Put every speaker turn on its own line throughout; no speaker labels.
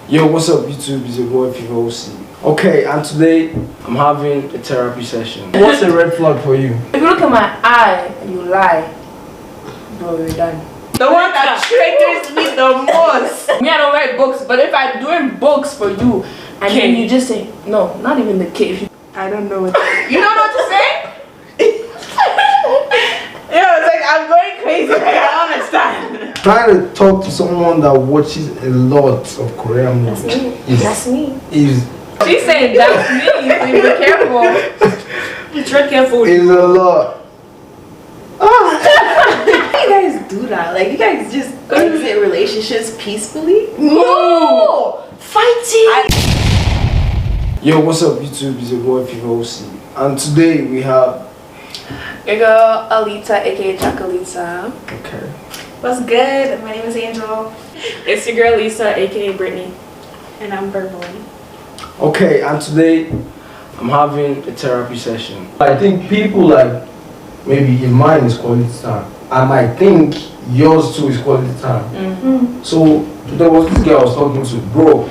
Yo, what's up YouTube? It's your boy PVOC. Okay, and today I'm having a therapy session. What's a red flag for you?
If you look at my eye and you lie, bro, you're done.
The one that triggers me the most.
Me, I don't write books, but if I'm doing books for you and then you just say, no, not even the kid. I don't know what to say. You don't know what to say?
Yeah, it's like I'm going crazy. I don't understand.
Trying to talk to someone that watches a lot of Korean movies.
That's me.
Is
She's saying that's me, so you be careful.
You tread careful.
is a lot.
How do you guys do that? Like, you guys just exit relationships peacefully?
No! Fighting!
Yo, what's up YouTube? It's your boy PVOC. And today we have
Your girl, Alita, aka Chocolita.
okay.
What's good? My name is Angel.
It's your girl, Lisa, aka Brittany.
And I'm Beverly.
Okay, and today I'm having a therapy session. I think people like maybe in mine is quality time. I might think yours too is quality time.
Mm-hmm.
So there was this girl I was talking to, bro.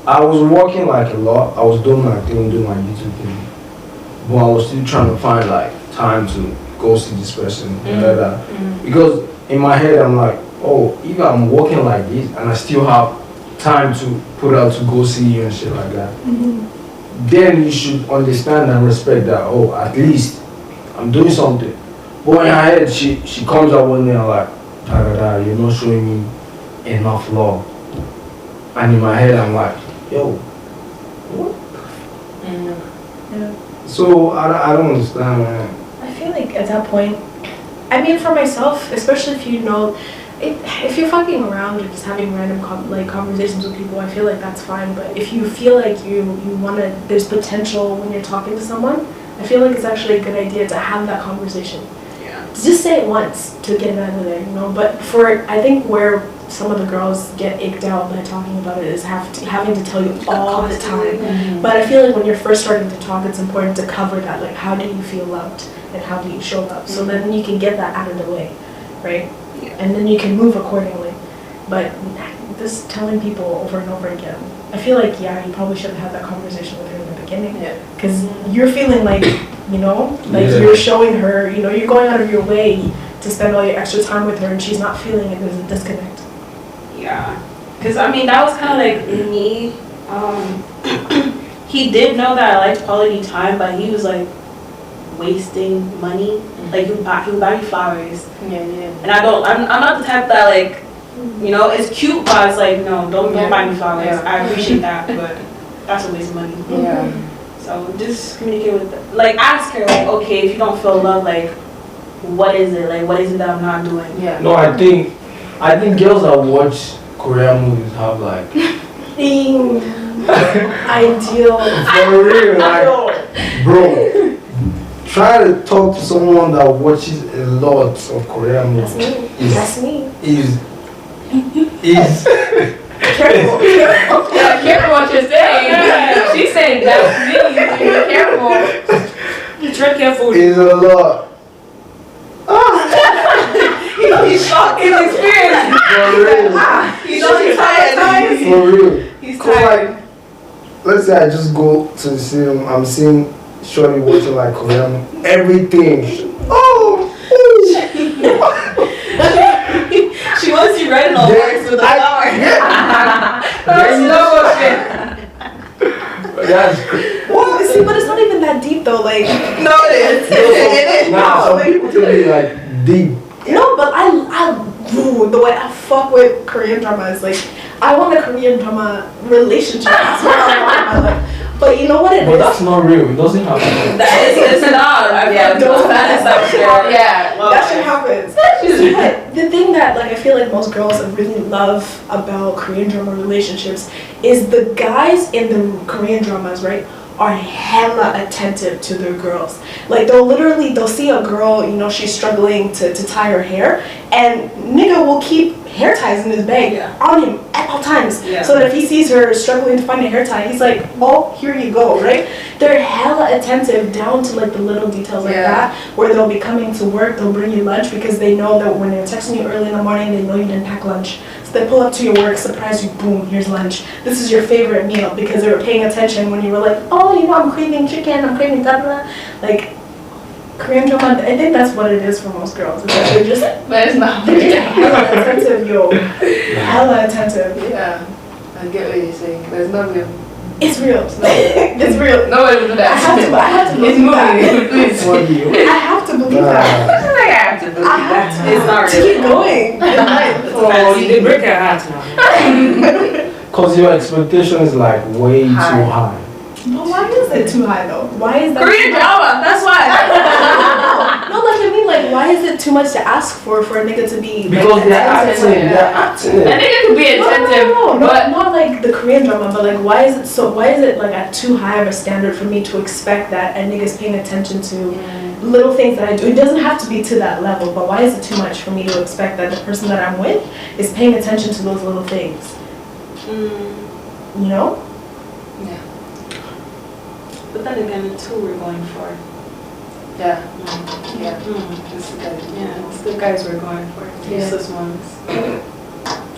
I was working like a lot. I was doing my thing, doing my YouTube thing, but I was still trying to find like time to go see this person and like that. Because in my head I'm like, oh, if I'm working like this and I still have time to put out to go see you and shit like that, then you should understand and respect that. Oh, at least I'm doing something. But in her head, she comes out one day and like, da da da, you're not showing me enough love. And in my head, I'm like, yo, what?
Yeah.
So I don't understand, man.
I feel like at that point, I mean, for myself, especially if you know, if you're fucking around or just having random conversations with people, I feel like that's fine. But if you feel like you wanna, there's potential when you're talking to someone, I feel like it's actually a good idea to have that conversation.
Yeah.
Just say it once to get it out of there, you know. But I think where some of the girls get icked out by talking about it is having to tell you all the time. But I feel like when you're first starting to talk, it's important to cover that. Like, how do you feel loved and how do you show love? So then you can get that out of the way, right?
Yeah.
And then you can move accordingly. But just telling people over and over again, I feel like, yeah, you probably should have had that conversation with her in the beginning. Because you're feeling like, you know, like you're showing her, you know, you're going out of your way to spend all your extra time with her and she's not feeling it. There's a disconnect.
Yeah. Because, I mean, that was kind of like me. He did know that I liked quality time, but he was like wasting money. Like, he would buy me flowers.
Yeah.
And I'm not the type that, like, you know, it's cute, but it's like, no, don't buy me flowers.
Yeah.
I appreciate that, but that's a waste of money.
Yeah.
So just communicate with them. Like, ask her, like, okay, if you don't feel love, like, what is it? Like, what is it that I'm not doing?
Yeah.
No, I think girls that watch Korean movies have like
Ideal.
for real, like, bro. Try to talk to someone that watches a lot of Korean movies.
That's me.
Is
Careful.
Yeah, careful what you're saying. She's saying that's me, so be careful.
You tread careful.
is a lot.
He's shocked. He's experienced.
For real.
He's tired.
For real.
He's
'Cause,
tired.
like, let's say I just go to the cinema, I'm seeing Shorty watching like Korean everything.
She wants you riding on horse with a flower.
That's crazy.
Well, see, but it's not even that deep though. Like,
No, it is. It is.
Nah, some people tell me like deep.
no, but the way I fuck with Korean drama is like, I want a Korean drama relationship. That's what I want in my life. But you know what it
But
is?
that's not real. It doesn't happen.
It's not. I feel like those fantasize shit.
Yeah.
That shit happens. But the thing that like I feel like most girls really love about Korean drama relationships is the guys in the Korean dramas, right, are hella attentive to their girls. Like they'll see a girl, you know, she's struggling to tie her hair, and nigga will keep hair ties in his bag on him at all times.
Yeah.
So that if he sees her struggling to find a hair tie, he's like, oh, here you go, right? They're hella attentive down to like the little details like that, where they'll be coming to work, they'll bring you lunch because they know that when they're texting you early in the morning, they know you didn't pack lunch. So they pull up to your work, surprise you, boom, here's lunch. This is your favorite meal because they were paying attention when you were like, oh, you know, I'm craving chicken, I'm craving da da da. Like, Korean drama, I think that's what it is for most girls. It's like
But it's not.
they're just hella attentive, yo. Hella attentive.
Yeah, I get what you're saying. There's no real.
It's real. It's real.
Nobody will do that.
I have to
It's
believe that.
moving, please.
For you.
I have to believe that.
I have to believe that.
It's not
To keep going.
Oh, you did break your heart now.
Cause your expectation is like way too high.
But why is it too high though? Why is that?
Korean drama, that's why.
No, like I mean, like why is it too much to ask for a nigga to be?
Because
like,
they're
attentive?
acting, they're acting.
I think it could be attentive,
No,
but
not like the Korean drama, but like why is it so? Why is it like at too high of a standard for me to expect that a nigga's paying attention to little things that I do? It doesn't have to be to that level, but why is it too much for me to expect that the person that I'm with is paying attention to those little things? You know?
yeah,
But then again, the two we're going for.
yeah.
It's the guys we're going for.
Yeah.
Useless ones.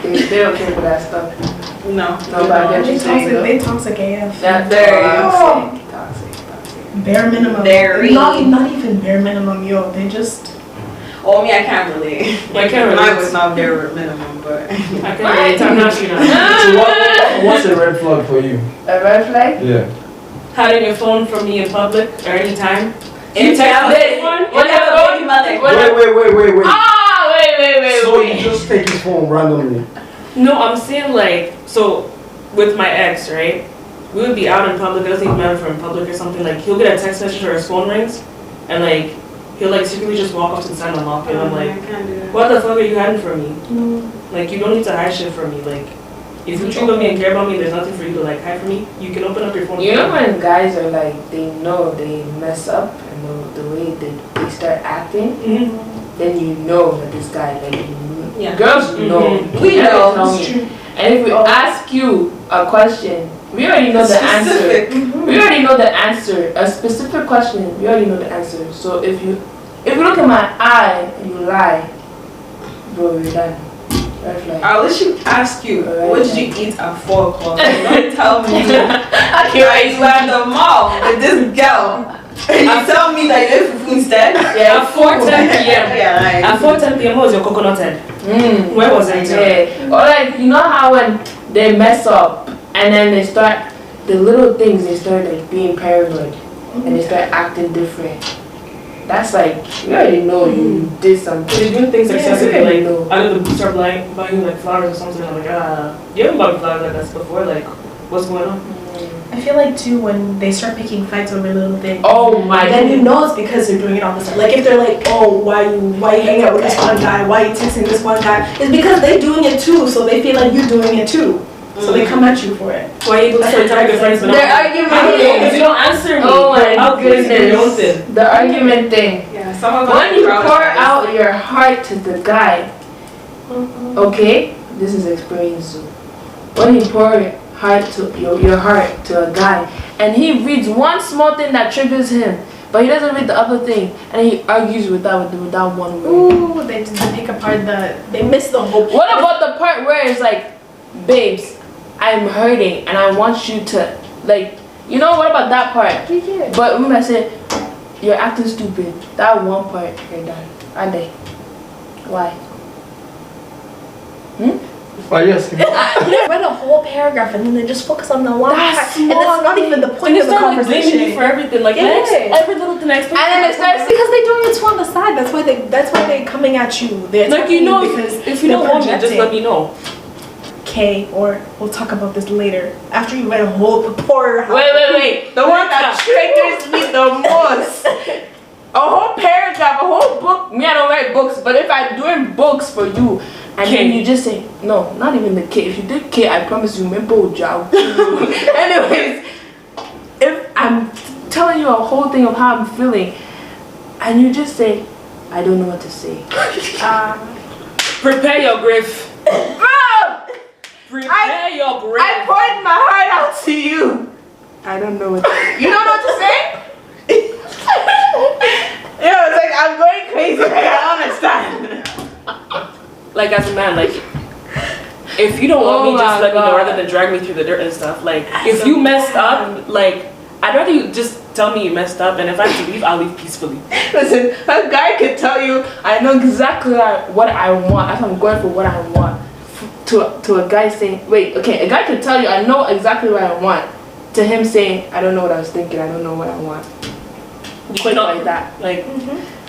They don't care for that stuff.
No.
No, but I get
They
you saying
toxic.
though.
They toxic AF.
That's
Very
toxic.
Bare minimum.
Very.
Not even bare minimum, yo. They just.
Oh, me, I can't relate.
I can't relate.
Mine was not bare minimum, but.
I can relate. I'm not sure.
So what's a red flag for you?
A red flag?
Yeah.
Hiding your phone from me in public or anytime.
In
text
one.
What
Baby mother.
Wait.
Ah, wait.
So you just take his phone randomly?
No, I'm saying like, so with my ex, right? We would be out in public, it doesn't even matter if we're in public or something, like he'll get a text message or his phone rings and like he'll like secretly just walk off to the side and unlock it. And I'm
I
like,
can't do that.
what the fuck are you hiding from me? Like you don't need to hide shit from me. Like if you truly love me and care about me, there's nothing for you to like hide from me. You can open up your phone.
You know when guys are like, they know they mess up and the way they start acting, then you know that this guy, like,
Yeah.
girls know.
We
They
know.
tell me. And if we ask you a question, we already know the answer.
Specific.
We already know the answer. A specific question, we already know the answer. So if you look at my eye and you lie, bro, you're done. Red flag.
I'll let you ask you, what did you eat at 4 o'clock? Don't tell me.
Okay,
You were at the mall with this girl. And you tell me that you ate fufu instead?
Yeah, at 4:10 p.m.
Yeah, like.
At 4:10 p.m. what was your coconut head? Where was it?
Yeah. Or like, you know how when they mess up and then they start, the little things, they start like being paranoid and they start acting different. That's like, you already know you did something.
They're doing things excessively,
Yeah,
like,
no.
out of the blue, start buying you like flowers or something. I'm like, you haven't bought me flowers like that before. Like, what's going on?
I feel like too when they start picking fights over little things.
Oh my
Then you know it's because they're doing it all the time. Like if they're like, oh, why you hang out with this one guy? Why you texting this one guy? It's because they're doing it too, so they feel like you're doing it too. So they come at you for it.
Why are you able to tell your friends but
They're
not?
arguing.
Because you don't answer me.
Oh my
How good is your own
goodness.
thing?
The argument thing.
Yeah, some of us
When you
are
pour out your heart to the guy, okay, this is experience. When you pour your heart to a guy, and he reads one small thing that triggers him, but he doesn't read the other thing, and he argues with that one word.
Ooh, they pick apart they miss the whole.
What about the part where it's like, babes, I'm hurting and I want you to, like, you know, what about that part? But when I said, you're acting stupid, that one part, you're done. Are they? Why?
But yes,
They read a whole paragraph and then they just focus on the one
That's
part, and it's not even the point
And
of
they
the
start like blaming you
conversation.
for everything. Like,
Yeah.
every little thing I expect.
And then it starts
Because they're doing it too on the side. That's why they're coming at you. They're
like, you
attacking
know,
because
if you
they're
don't want me, just
projecting.
let me know.
Okay, or we'll talk about this later. After you read a whole pour.
Wait. The one that triggers me the most. A whole paragraph, a whole book. Me, I don't write books, but if I'm doing books for you, and then you just say, no, not even the K. If you did K, I promise you, remember job. Anyways, if I'm telling you a whole thing of how I'm feeling, and you just say, I don't know what to say.
Prepare your grave.
Bro!
Prepare your grave.
I poured my heart out to you. I don't know what to say. You don't know what to say? It's like I'm going crazy. Like, I don't understand.
Like, as a man, like, if you don't want
Oh
me, just
my
let me know
God.
rather than drag me through the dirt and stuff. Like, if you messed up, like, I'd rather you just tell me you messed up, and if I have to leave, I'll leave peacefully.
Listen, a guy can tell you, I know exactly what I want. If I'm going for what I want. To a guy saying, wait, okay, a guy can tell you, I know exactly what I want. To him saying, I don't know what I was thinking, I don't know what I want. Quick like that.
Like,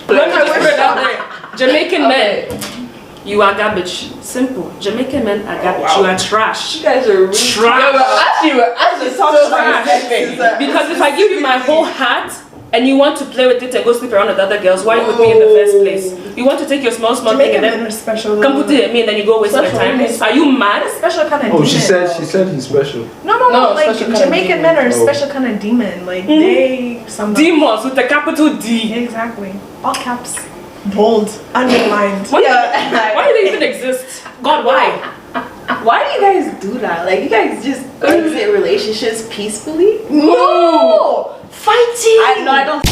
let me just put it out there. Jamaican men, you are garbage. Simple. Jamaican men are garbage. You are trash.
You guys are really
Trash.
actually
So trash. Because if I give you my whole heart and you want to play with it and go sleep around with other girls, why are you with me in the first place? You want to take your small thing
Jamaican
and
men
then
are special.
come put it at me and then you go waste your time. Are you mad?
Special kind of
Oh,
demon.
she said he's special.
No, like
special kind of
Jamaican
demon.
men are a
Oh.
special kind of demon. Like they some
Demons with a capital D.
exactly. All caps, bold, underlined.
Why do they even exist? God, why?
Why do you guys do that? Like, you guys just exit relationships peacefully?
No, fighting.
I don't